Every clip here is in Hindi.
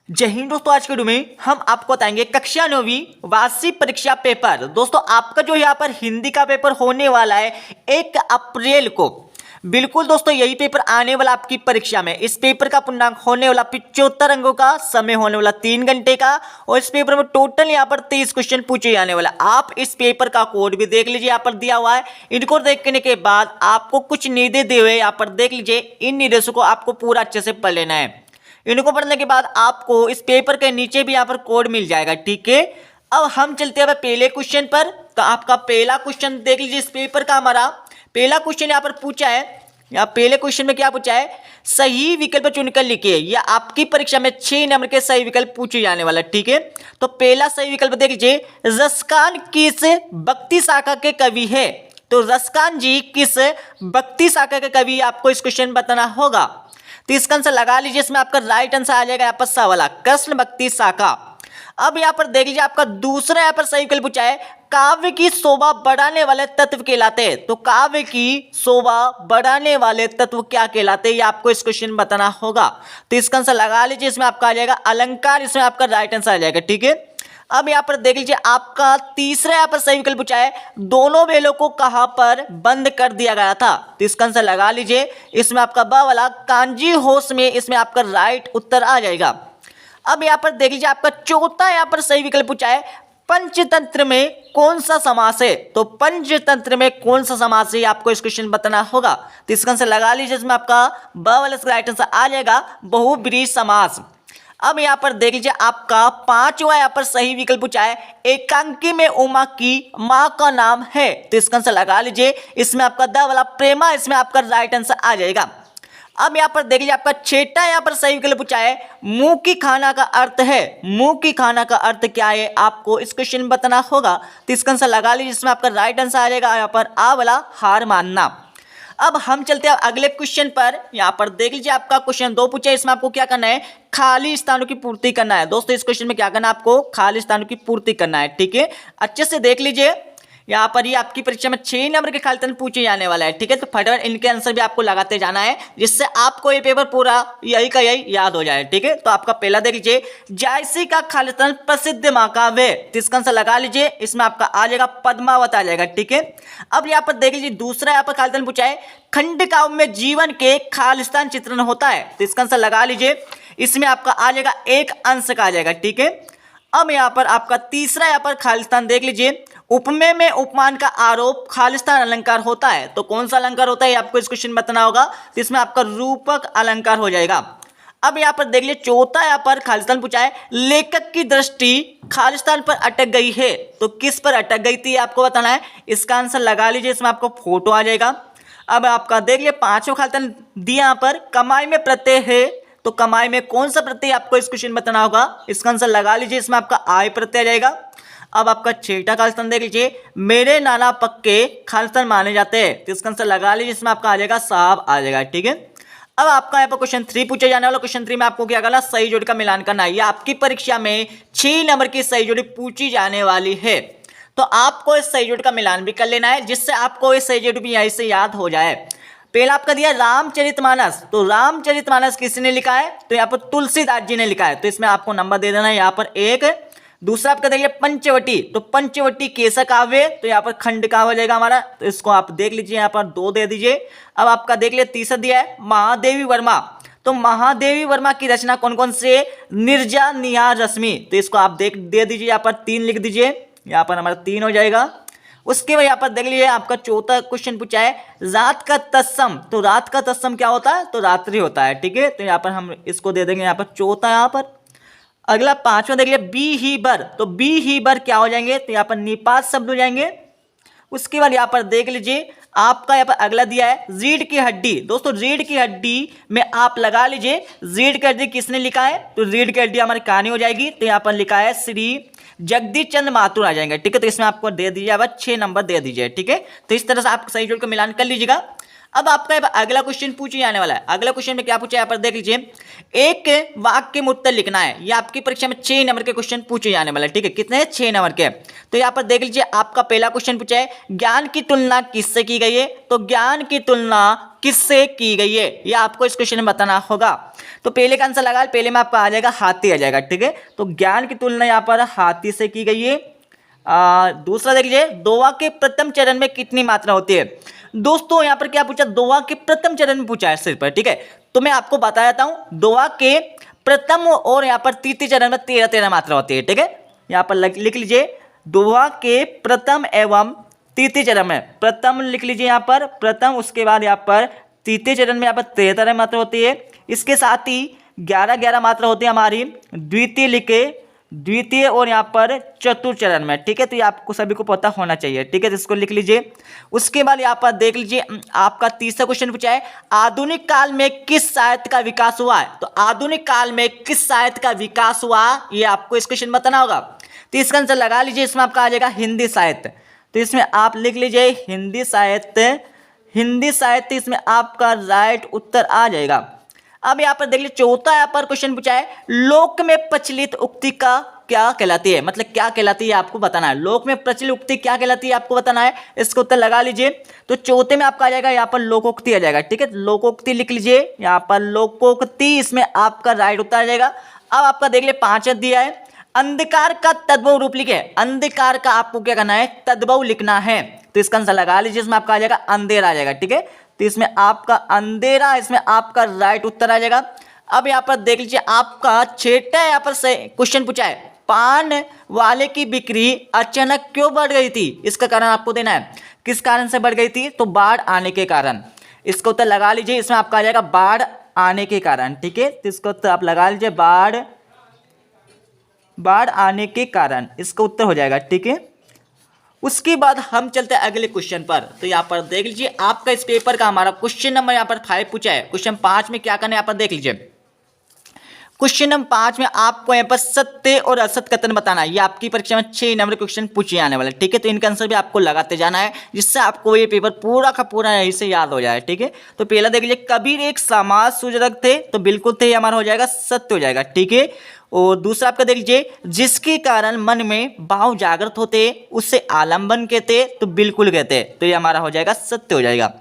जय हिंद दोस्तों। आज के वीडियो में हम आपको बताएंगे कक्षा 9वीं वार्षिक परीक्षा पेपर। दोस्तों आपका जो यहाँ पर हिंदी का पेपर होने वाला है 1 अप्रैल को। बिल्कुल दोस्तों यही पेपर आने वाला आपकी परीक्षा में। इस पेपर का पूर्णांक होने वाला 75 अंकों का, समय होने वाला 3 घंटे का, और इस पेपर में टोटल यहाँ पर 30 क्वेश्चन पूछे जाने वाला। आप इस पेपर का कोड भी देख लीजिए, यहाँ पर दिया हुआ है। इनको देखने के बाद आपको कुछ निर्देश दिए हुए यहाँ पर देख लीजिए। इन निर्देशों को आपको पूरा अच्छे से पढ़ लेना है। इनको पढ़ने के बाद आपको इस पेपर के नीचे भी यहाँ पर कोड मिल जाएगा, ठीक है। अब हम चलते हैं पहले क्वेश्चन पर। तो आपका पहला क्वेश्चन देख लीजिए। इस पेपर का हमारा पहला क्वेश्चन यहाँ पर पूछा है। यहाँ पहले क्वेश्चन में क्या पूछा है, सही विकल्प चुनकर लिखिए। यह आपकी परीक्षा में 6 नंबर के सही विकल्प पूछे जाने वाला, ठीक है। तो पहला सही विकल्प देख लीजिए, रसखान किस भक्ति शाखा के कवि है। तो रसखान जी किस भक्ति शाखा के कवि, आपको इस क्वेश्चन बताना होगा। तो इसका आंसर लगा लीजिए। इसमें आपका राइट आंसर आ जाएगा यहाँ पर सा वाला, कृष्ण भक्ति शाखा। अब यहाँ पर देख लीजिए, आपका दूसरा यहाँ पर सही विकल्प पूछा है, काव्य की शोभा बढ़ाने वाले तत्व कहलाते हैं। तो काव्य की शोभा बढ़ाने वाले तत्व क्या कहलाते हैं, ये आपको इस क्वेश्चन में बताना होगा। तो इसका आंसर लगा लीजिए। इसमें आपका आ जाएगा अलंकार। इसमें आपका राइट आंसर आ जाएगा, ठीक है। अब यहाँ पर देख लीजिए, आपका तीसरा यहाँ पर सही विकल्प पूछा है, दोनों बेलों को कहां पर बंद कर दिया गया था। तो इसका आंसर लगा लीजिए। इसमें आपका ब वाला कांजी होश में, इसमें आपका राइट उत्तर आ जाएगा। अब यहाँ पर देख लीजिए, आपका चौथा यहाँ पर सही विकल्प पूछा है, पंचतंत्र में कौन सा समास है। तो पंचतंत्र में कौन सा समास है, आपको इस क्वेश्चन बताना होगा। तो इसका आंसर लगा लीजिए। इसमें आपका ब वाला राइट आंसर आ जाएगा, बहुब्रीहि समास। अब यहाँ पर देख लीजिए, आपका पांचवा यहाँ पर सही विकल्प पूछा है, एकांकी में उमा की माँ का नाम है। तो इसका आंसर लगा लीजिए। इसमें आपका द वाला प्रेमा, इसमें आपका राइट आंसर आ जाएगा। अब यहाँ पर देख लीजिए, आपका छठा यहाँ पर सही विकल्प पूछा है, मुंह की खाना का अर्थ है। मुंह की खाना का अर्थ क्या है, आपको इस क्वेश्चन में बताना होगा। तो इसका आंसर लगा लीजिए। इसमें आपका राइट आंसर आ जाएगा यहाँ पर आ वाला हार मानना। अब हम चलते हैं अगले क्वेश्चन पर। यहाँ पर देख लीजिए, आपका क्वेश्चन 2 पूछा है। इसमें आपको क्या करना है, खाली स्थानों की पूर्ति करना है। दोस्तों इस क्वेश्चन में क्या करना है, आपको खाली स्थानों की पूर्ति करना है, ठीक है। अच्छे से देख लीजिए। यहाँ पर ये आपकी परीक्षा में 6 नंबर के खाली स्थान पूछे जाने वाला है, ठीक है। तो फटाफट इनके आंसर भी आपको लगाते जाना है, जिससे आपको ये पेपर पूरा यही का यही याद हो जाए, ठीक है। तो आपका पहला देख लीजिए, जायसी का खाली स्थान प्रसिद्ध महाकाव्य। तो इसका आंसर लगा लीजिए। इसमें आपका आ जाएगा पद्मावत आ जाएगा, ठीक है। अब यहाँ पर देख लीजिए, दूसरा यहाँ पर खाली स्थान पूछा है, खंड काव्य में जीवन के खालिस्तान चित्रण होता है। तो इसका आंसर लगा लीजिए। इसमें आपका आ जाएगा 1 अंश का आ जाएगा, ठीक है। अब यहाँ पर आपका तीसरा यहाँ पर खालिस्तान देख लीजिए, उपमेय में उपमान का आरोप खालिस्तान अलंकार होता है। तो कौन सा अलंकार होता है, आपको इस क्वेश्चन बताना होगा। तो इसमें आपका रूपक अलंकार हो जाएगा। अब यहाँ पर देख लीजिए, चौथा यहाँ पर खालिस्तान पूछा है, लेखक की दृष्टि खालिस्तान पर अटक गई है। तो किस पर अटक गई थी, आपको बताना है। इसका आंसर लगा लीजिए। इसमें आपको फोटो आ जाएगा। अब आपका देख लिया, पांचवा खालिस्तान दिया यहाँ पर, कमाई में प्रत्यय है। तो कमाई में कौन सा प्रत्यय, आपको इस क्वेश्चन बताना होगा। इसका आंसर लगा लीजिए। इसमें आपका आय प्रत्यय आ जाएगा। अब आपका छठा खालिस्तान देख लीजिए, मेरे नाना पक्के खालिस्तान माने जाते हैं। तो इसका आंसर लगा लीजिए। इसमें आपका आ जाएगा साहब आ जाएगा, ठीक है। अब आपका यहाँ पर क्वेश्चन 3 पूछा जाने वाला। क्वेश्चन 3 में आपको क्या करना, सही जोड़ी का मिलान करना है। यह आपकी परीक्षा में 6 नंबर की सही जोड़ी पूछी जाने वाली है। तो आपको इस सही जोड़ी का मिलान भी कर लेना है, जिससे आपको इस सही जोड़ी भी यहीं से याद हो जाए। पहला आपका दिया रामचरितमानस। तो रामचरितमानस किसने लिखा है, तो यहाँ पर तुलसीदास जी ने लिखा है। तो इसमें आपको नंबर दे देना है यहाँ पर 1। दूसरा आपका देखिए पंचवटी। तो पंचवटी कैसा काव्य, तो यहाँ पर खंड काव्य हो जाएगा हमारा। तो इसको आप देख लीजिए, यहाँ पर 2 दे दीजिए। अब आपका देख लिया, तीसरा दिया है महादेवी वर्मा। तो महादेवी वर्मा की रचना कौन कौन से, निर्जा निहार रश्मि। तो इसको आप दे दीजिए, यहाँ पर 3 लिख दीजिए। यहाँ पर हमारा 3 हो जाएगा। उसके बाद यहाँ पर देख लीजिए, आपका चौथा क्वेश्चन पूछा है, रात का तत्सम। तो रात का तत्सम क्या होता है, तो रात्रि होता है, ठीक है। तो यहाँ पर हम इसको दे देंगे यहाँ पर चौथा। यहाँ पर अगला पांचवा देख लिया, बी ही बर। तो बी ही बर क्या हो जाएंगे, तो यहाँ पर निपात शब्द हो जाएंगे। उसके बाद यहाँ पर देख लीजिए, आपका यहाँ पर अगला दिया है रीढ़ की हड्डी। दोस्तों रीढ़ की हड्डी में आप लगा लीजिए, रीढ़ की हड्डी किसने लिखा है, तो रीढ़ की हड्डी हमारी कहानी हो जाएगी। तो यहाँ पर लिखा है श्री जगदीश चंद्र माथुर आ जाएंगे, ठीक है। तो इसमें आपको दे दीजिए, अब 6 नंबर दे दीजिए, ठीक है। तो इस तरह से आप सही जोड़ को मिलान कर लीजिएगा। अब आपका अगला क्वेश्चन पूछे जाने वाला है। अगला क्वेश्चन में क्या पूछा है यहाँ पर देख लीजिए, एक वाक्य में उत्तर लिखना है। ये आपकी परीक्षा में 6 नंबर के क्वेश्चन पूछे जाने वाला है, ठीक है, कितने हैं, 6 नंबर के। तो यहाँ पर देख लीजिए आपका पहला क्वेश्चन पूछा है, ज्ञान की तुलना किससे की गई है। तो ज्ञान की तुलना किससे की गई है, ये आपको इस क्वेश्चन में बताना होगा। तो पहले का आंसर लगा, पहले में आपका आ जाएगा हाथी आ जाएगा, ठीक है। तो ज्ञान की तुलना यहाँ पर हाथी से की गई है। दूसरा देख लीजिए, दोहा के प्रथम चरण में कितनी मात्रा होती है। दोस्तों यहाँ पर क्या पूछा, दोहा के प्रथम चरण में पूछा है सिर्फ, ठीक है। तो मैं आपको बता देता हूं, दोहा के प्रथम और यहाँ पर तृतीय चरण में 13 मात्रा होती है, ठीक है। यहाँ पर लिख लीजिए, दोहा के प्रथम एवं तृतीय चरण में, प्रथम लिख लीजिए यहाँ पर प्रथम, उसके बाद यहाँ पर तृतीय चरण में यहाँ पर 13 मात्रा होती है। इसके साथ ही 11 मात्रा होती है हमारी द्वितीय लिखे, द्वितीय और यहाँ पर चतुर्थ चरण में, ठीक है। तो ये आपको सभी को पता होना चाहिए, ठीक है, तो इसको लिख लीजिए। उसके बाद यहाँ पर देख लीजिए आपका तीसरा क्वेश्चन पूछा है, आधुनिक काल में किस साहित्य का विकास हुआ है। तो आधुनिक काल में किस साहित्य का विकास हुआ, ये आपको इस क्वेश्चन बताना होगा। तो इसका आंसर लगा लीजिए, इसमें आपका आ जाएगा हिंदी साहित्य। तो इसमें आप लिख लीजिए हिंदी साहित्य, हिंदी साहित्य, इसमें आपका राइट उत्तर आ जाएगा। अब यहाँ पर देख लीजिए चौथा यहाँ पर क्वेश्चन पूछा है, लोक में प्रचलित उक्ति का क्या कहलाती है, मतलब क्या कहलाती है आपको बताना है। लोक में प्रचलित उक्ति क्या कहलाती है आपको बताना है, इसको उत्तर लगा लीजिए। तो चौथे में आपका आ जाएगा यहाँ पर लोकोक्ति आ जाएगा, ठीक है। लोकोक्ति लिख लीजिए यहाँ पर लोकोक्ति, इसमें आपका राइट उत्तर आ जाएगा। अब आपका देख लीजिए 5 दिया है, अंधकार का तद्भव रूप लिखे। अंधकार का आपको क्या करना है, तद्भव लिखना है। तो इसका आंसर लगा लीजिए, इसमें आपका आ जाएगा अंधेरा आ जाएगा, ठीक है। तो इसमें आपका अंधेरा, इसमें आपका राइट उत्तर आ जाएगा। अब यहाँ पर देख लीजिए आपका छठा यहाँ पर क्वेश्चन पूछा है, पान वाले की बिक्री अचानक क्यों बढ़ गई थी, इसका कारण आपको देना है। किस कारण से बढ़ गई थी, तो बाढ़ आने के कारण। इसका उत्तर लगा लीजिए, इसमें आपका आ जाएगा बाढ़ आने के कारण, ठीक है। तो इसका उत्तर आप लगा लीजिए, बाढ़ आने के कारण, इसका उत्तर हो जाएगा, ठीक है। उसके बाद हम चलते हैं अगले क्वेश्चन पर। तो यहाँ पर देख लीजिए आपका इस पेपर का हमारा क्वेश्चन नंबर यहाँ पर 5 पूछा है। क्वेश्चन 5 में क्या करना है यहाँ पर देख लीजिए, क्वेश्चन नंबर 5 में आपको यहाँ पर सत्य और असत्य कथन बताना है। ये आपकी परीक्षा में 6 नंबर क्वेश्चन पूछे जाने वाले, ठीक है। तो इनका आंसर भी आपको लगाते जाना है, जिससे आपको ये पेपर पूरा का पूरा यहीं से याद हो जाए, ठीक है। तो पहला देख लीजिए, कबीर एक समाज सुजरक थे। तो बिल्कुल थे, हमारा हो जाएगा सत्य हो जाएगा, ठीक है। और दूसरा आपका देख लीजिए, जिसके कारण मन में भाव जागृत होते उससे आलम्बन कहते। तो बिल्कुल कहते, तो ये हमारा हो जाएगा सत्य हो जाएगा।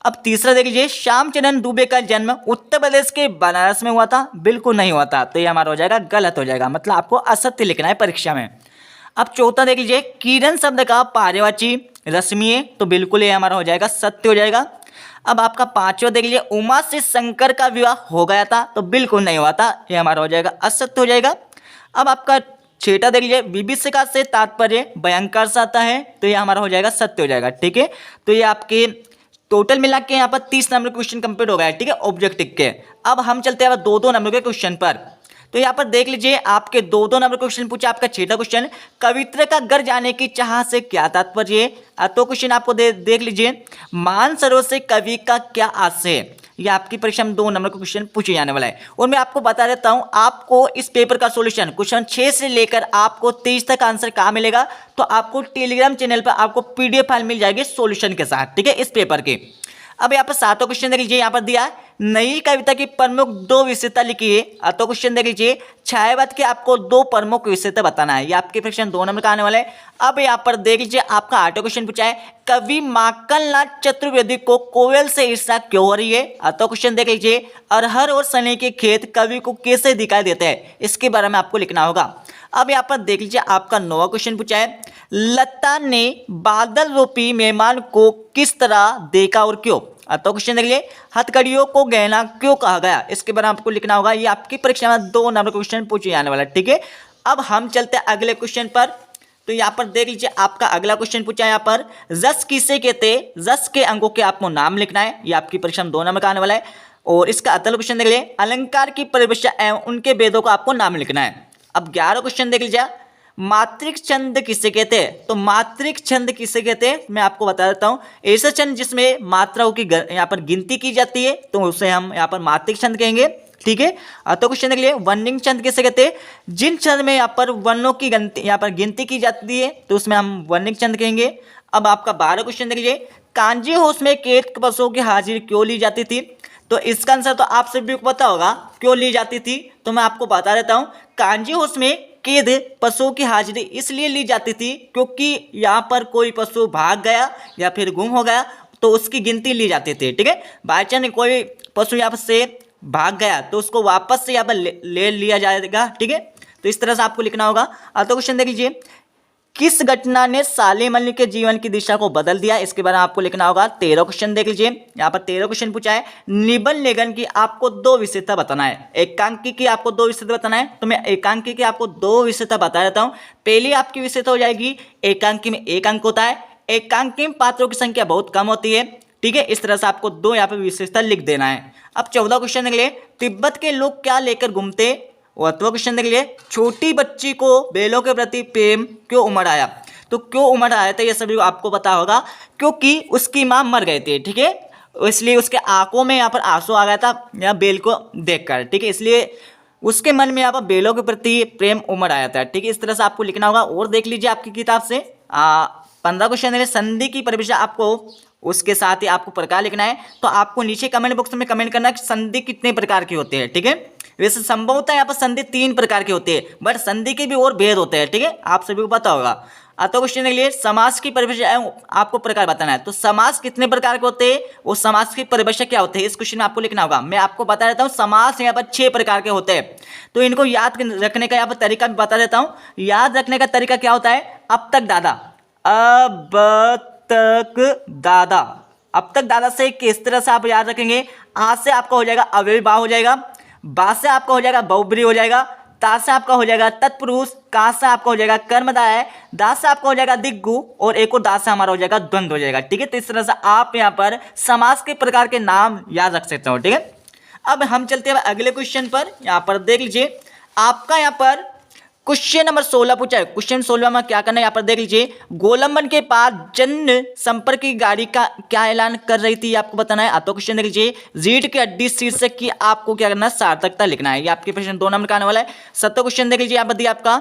अब तीसरा देख लीजिए, श्यामचंद्र दुबे का जन्म उत्तर प्रदेश के बनारस में हुआ था। बिल्कुल नहीं हुआ था, तो ये हमारा हो जाएगा गलत हो जाएगा, मतलब आपको असत्य लिखना है परीक्षा में। अब चौथा देख लीजिए, किरण शब्द का पर्यायवाची रश्मि है। तो बिल्कुल ये हमारा हो जाएगा सत्य हो जाएगा। अब आपका पांचवा देख लीजिए, उमा से शंकर का विवाह हो गया था। तो बिल्कुल नहीं हुआ था, ये हमारा हो जाएगा असत्य हो जाएगा। अब आपका छठा देख लीजिए, विभीषिका से तात्पर्य भयंकर से आता है। तो ये हमारा हो जाएगा सत्य हो जाएगा, ठीक है। तो ये आपके टोटल मिला के यहाँ पर 30 नंबर क्वेश्चन कंप्लीट हो गया है, ठीक है, ऑब्जेक्टिव के। अब हम चलते हैं 2-2 नंबर के क्वेश्चन पर। तो यहाँ पर देख लीजिए आपके 2-2 नंबर क्वेश्चन पूछा। आपका छठा क्वेश्चन, कवित्र का घर जाने की चाह से क्या तात्पर्य है। तो क्वेश्चन आपको देख लीजिए, मानसरोवर से कवि का क्या आशय है। ये आपकी परीक्षा में 2 नंबर का क्वेश्चन पूछे जाने वाला है। और मैं आपको बता देता हूँ, आपको इस पेपर का सॉल्यूशन क्वेश्चन 6 से लेकर आपको 23 तक आंसर कहाँ मिलेगा, तो आपको टेलीग्राम चैनल पर आपको PDF फाइल मिल जाएगी सॉल्यूशन के साथ, ठीक है, इस पेपर के। अब यहाँ पर 7वां क्वेश्चन देख लीजिए, यहाँ पर दिया नई कविता की प्रमुख 2 विशेषता लिखिए। तो क्वेश्चन देख लीजिए, छायावाद के आपको 2 प्रमुख विशेषता बताना है। ये आपके परीक्षा 2 नंबर का आने वाला है। अब यहाँ पर देख लीजिए आपका 8वां क्वेश्चन पूछा है, कवि माखनलाल चतुर्वेदी को कोयल से ईर्ष्या क्यों हो रही है। तो क्वेश्चन देख लीजिए, अरहर और सने के खेत कवि को कैसे दिखाई देते हैं, इसके बारे में आपको लिखना होगा। अब यहाँ पर देख लीजिए आपका 9वां क्वेश्चन पूछा है, लता ने बादल रूपी मेहमान को किस तरह देखा और क्यों। तो क्वेश्चन देख लीजिए, हथकड़ियों को गहना क्यों कहा गया, इसके बारे में आपको लिखना होगा। ये आपकी परीक्षा में 2 नंबर क्वेश्चन पूछे जाने वाला है, ठीक है। अब हम चलते हैं अगले क्वेश्चन पर। तो यहाँ पर देख लीजिए आपका अगला क्वेश्चन पूछा है, यहाँ पर जस किसे कहते, जस के अंगों के आपको नाम लिखना है। ये आपकी परीक्षा में 2 नंबर का आने वाला है। और इसका अगला क्वेश्चन देख लीजिए, अलंकार की परिभाषा एवं उनके वेदों को आपको नाम लिखना है। अब 11वां क्वेश्चन देख लीजिए, मात्रिक छंद किसे कहते हैं। तो मात्रिक छंद किसे कहते हैं, मैं आपको बता देता हूँ, ऐसा छंद जिसमें मात्राओं की यहाँ पर गिनती की जाती है, तो उसे हम यहाँ पर मात्रिक छंद कहेंगे, ठीक है। तो क्वेश्चन देख लिए, वर्णिक छंद किसे कहते हैं, जिन छंद में यहाँ पर वर्णों की यहाँ पर गिनती की जाती है, तो उसमें हम वर्णिक छंद कहेंगे। अब आपका 12वां क्वेश्चन देख लीजिए, कांजी हाउस में कैद पशुओं की हाजिरी क्यों ली जाती थी? तो इसका आंसर तो आप सभी को पता होगा क्यों ली जाती थी, तो मैं आपको बता देता हूँ। कांजी हाउस में कैद पशुओं की हाजिरी इसलिए ली जाती थी क्योंकि यहाँ पर कोई पशु भाग गया या फिर गुम हो गया तो उसकी गिनती ली जाती थी। ठीक है, बाई चांस कोई पशु यहाँ से भाग गया तो उसको वापस से यहाँ पर ले लिया जाएगा। ठीक है, तो इस तरह से आपको लिखना होगा। तो क्वेश्चन देख लीजिए, किस घटना ने सालेम अली के जीवन की दिशा को बदल दिया? इसके बारे में आपको लिखना होगा। 13 क्वेश्चन देख लीजिए, यहाँ पर 13 क्वेश्चन पूछा है। निबंध लेखन की आपको 2 विशेषता बताना है। एकांकी की आपको 2 विशेषता बताना है, तो मैं एकांकी की आपको 2 विशेषता बता देता हूँ। पहली आपकी विशेषता हो जाएगी, एकांकी में 1 अंक होता है, एकांकी में पात्रों की संख्या बहुत कम होती है। ठीक है, इस तरह से आपको 2 यहाँ पर विशेषता लिख देना है। अब 14 क्वेश्चन देख लिए, तिब्बत के लोग क्या लेकर घूमते? और तो क्वेश्चन देख लिए, छोटी बच्ची को बैलों के प्रति प्रेम क्यों उमड़ आया? तो क्यों उमड़ आया था ये सभी आपको पता होगा, क्योंकि उसकी माँ मर गई थी। ठीक है, इसलिए उसके आंखों में यहाँ पर आंसू आ गया था या बैल को देखकर। ठीक है, इसलिए उसके मन में यहाँ पर बैलों के प्रति प्रेम उमड़ आया था। ठीक है, इस तरह से आपको लिखना होगा। और देख लीजिए आपकी किताब से 15 क्वेश्चन है। संधि की परिभाषा आपको उसके साथ ही आपको प्रकार लिखना है। तो आपको नीचे कमेंट बॉक्स में कमेंट करना है कि संधि कितने प्रकार की होती है। ठीक है, वैसे संभवतः यहाँ पर संधि 3 प्रकार की होती है, बट संधि के भी और भेद होते हैं। ठीक है, आप सभी को पता होगा। तो क्वेश्चन के लिए समास की परिभाषा आपको प्रकार बताना है। तो समास कितने प्रकार के होते हैं, वो समास की परिभाषा क्या होती है, इस क्वेश्चन में आपको लिखना होगा। मैं आपको बता देता हूँ, समास यहाँ पर 6 प्रकार के होते हैं। तो इनको याद रखने का यहाँ पर तरीका भी बता देता हूँ। याद रखने का तरीका क्या होता है? अब तक दादा, अब तक दादा, अब तक दादा से किस तरह से आप याद रखेंगे? आज से आपका हो जाएगा अव्ययी भाव हो जाएगा, बा से आपका हो जाएगा बहुब्रीहि हो जाएगा, ता से आपका हो जाएगा तत्पुरुष, का से आपका हो जाएगा कर्मधारय, दा से आपका हो जाएगा दिग्गु, और एक और दा से हमारा हो जाएगा द्वंद्व हो जाएगा। ठीक है, तो इस तरह से आप यहाँ पर समास के प्रकार के नाम याद रख सकते हो। ठीक है, अब हम चलते हैं अगले क्वेश्चन पर। यहाँ पर देख लीजिए, आपका यहाँ पर क्वेश्चन नंबर 16 पूछा है। क्वेश्चन 16 में क्या करना है, यहाँ पर देख लीजिए, गोलंबन के पास जन संपर्क की गाड़ी का क्या ऐलान कर रही थी, आपको बताना है। तो क्वेश्चन देख लीजिए, रीढ़ की हड्डी शीर्षक की आपको क्या करना है? सार्थकता लिखना है। ये आपके प्रश्न 2 नंबर का आने वाला है। 17 क्वेश्चन देख लीजिए, यहाँ पर दिया आपका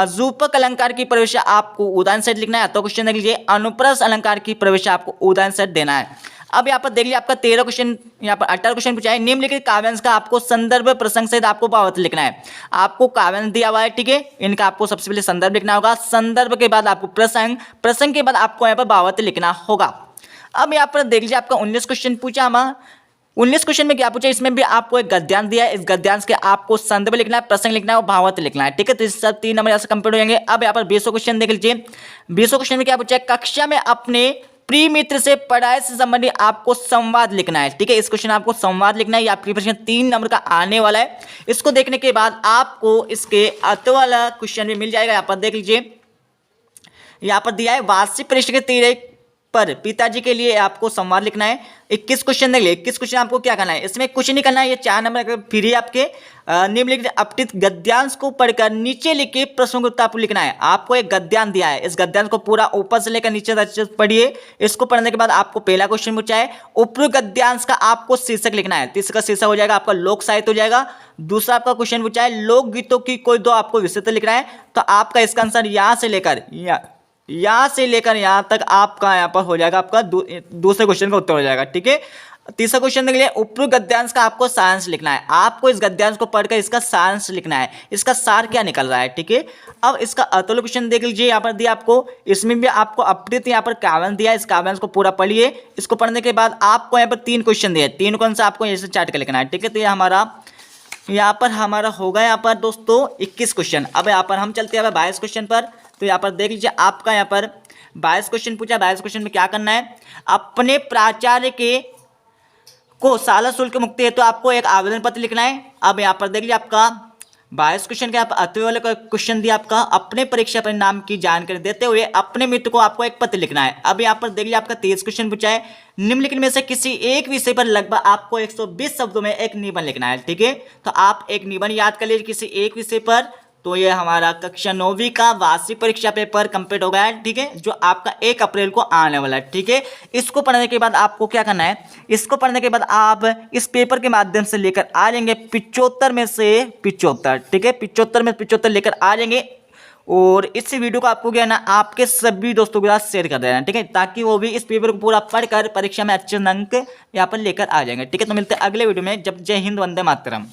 रूपक अलंकार की परिभाषा आपको उदाहरण सेट लिखना है। तो क्वेश्चन देख लीजिए, अनुप्रास अलंकार की परिभाषा आपको उदाहरण सेट देना है। अब यहाँ पर देख लीजिए, आपका 13 क्वेश्चन, यहाँ पर 18 क्वेश्चन पूछा है। निम्नलिखित काव्यांश का आपको संदर्भ प्रसंग सहित आपको भावार्थ लिखना है। आपको काव्यांश दिया हुआ है, ठीक है, इनका आपको सबसे पहले संदर्भ लिखना होगा, संदर्भ के बाद आपको प्रसंग, प्रसंग के बाद आपको यहाँ पर भावार्थ लिखना होगा। अब यहाँ पर देख लीजिए, आपका 19 क्वेश्चन पूछा हमारा। 19 क्वेश्चन में क्या पूछा, इसमें भी आपको एक गद्यांश दिया है। इस गद्यांश के आपको संदर्भ लिखना है, प्रसंग लिखना है और भावार्थ लिखना है। ठीक है, तो इस सब 3 नंबर यहाँ से कंप्लीट हो जाएंगे। अब यहाँ पर 20 क्वेश्चन देख लीजिए। 20 क्वेश्चन में क्या पूछा है, कक्षा में अपने प्रिय मित्र से पढ़ाई से संबंधित आपको संवाद लिखना है। ठीक है, इस क्वेश्चन आपको संवाद लिखना है। ये आपके प्रश्न 3 नंबर का आने वाला है। इसको देखने के बाद आपको इसके अर्थ वाला क्वेश्चन भी मिल जाएगा। यहाँ पर देख लीजिए, यहाँ पर दिया है, वार्षिक परीक्षा के तीर पर पिताजी के लिए आपको संवाद लिखना है। 21 क्वेश्चन देख लिए। 21 क्वेश्चन आपको क्या करना है, इसमें कुछ नहीं करना है, ये 4 नंबर फिर ही आपके निम्नलिखित अपठित गद्यांश को पढ़कर नीचे लिखे प्रश्नों का उत्तर आपको लिखना है। आपको एक गद्यांश दिया है, इस गद्यांश को पूरा ऊपर से लेकर नीचे तक पढ़िए। इसको पढ़ने के बाद आपको पहला क्वेश्चन पूछा है, उपरोक्त गद्यांश का आपको शीर्षक लिखना है। तो इसका शीर्षक हो जाएगा आपका लोक साहित्य हो जाएगा। दूसरा आपका क्वेश्चन पूछा है, लोकगीतों की कोई 2 आपको विशेषता लिखना है। तो आपका इसका आंसर यहाँ से लेकर यहाँ तक आपका यहाँ पर हो जाएगा, आपका दूसरे क्वेश्चन का उत्तर हो जाएगा। ठीक है, तीसरा क्वेश्चन देख लिए, उपरोक्त गद्यांश का आपको सारांश लिखना है। आपको इस गद्यांश को पढ़कर इसका सारांश लिखना है, इसका सार क्या निकल रहा है। ठीक है, अब इसका अतुल क्वेश्चन देख लीजिए, यहाँ पर दिया आपको, इसमें भी आपको अपठित यहाँ पर काव्यांश दिया है। इस काव्यांश को पूरा पढ़िए। इसको पढ़ने के बाद आपको यहाँ पर 3 क्वेश्चन दिए, 3 क्वेश्चन आपको ऐसे चार्ट कर लिखना है। ठीक है, तो ये हमारा होगा यहाँ पर दोस्तों 21 क्वेश्चन। अब यहाँ पर हम चलते हैं 22 क्वेश्चन पर। तो यहाँ पर देख लीजिए, आपका यहाँ पर 22 क्वेश्चन पूछा। 22 क्वेश्चन में क्या करना है, अपने प्राचार्य को शाला शुल्क मुक्ति है तो आपको एक आवेदन पत्र लिखना है। अब यहाँ पर देख लीजिए, आपका 22 क्वेश्चन के अथवा वाले क्वेश्चन दिया आपका, अपने परीक्षा परिणाम की जानकारी देते हुए अपने मित्र को आपको एक पत्र लिखना है। अब यहाँ पर देख लीजिए, आपका 23 क्वेश्चन पूछा है, निम्नलिखित में से किसी एक विषय पर लगभग आपको 120 शब्दों में एक निबंध लिखना है। ठीक है, तो आप एक निबंध याद कर लीजिए किसी एक विषय पर। तो ये हमारा कक्षा 9वीं का वार्षिक परीक्षा पेपर कंप्लीट हो गया है। ठीक है, जो आपका 1 अप्रैल को आने वाला है। ठीक है, इसको पढ़ने के बाद आपको क्या करना है, इसको पढ़ने के बाद आप इस पेपर के माध्यम से लेकर आ जाएंगे 75 में से 75। ठीक है, 75 में 75 लेकर आ जाएंगे। और इस वीडियो को आपको क्या है ना आपके सभी दोस्तों के साथ शेयर कर देना, ठीक है, ताकि वो भी इस पेपर को पूरा पढ़कर परीक्षा में अच्छे अंक यहाँ पर लेकर आ जाएंगे। ठीक है, तो मिलते हैं अगले वीडियो में। जब जय हिंद, वंदे मातरम।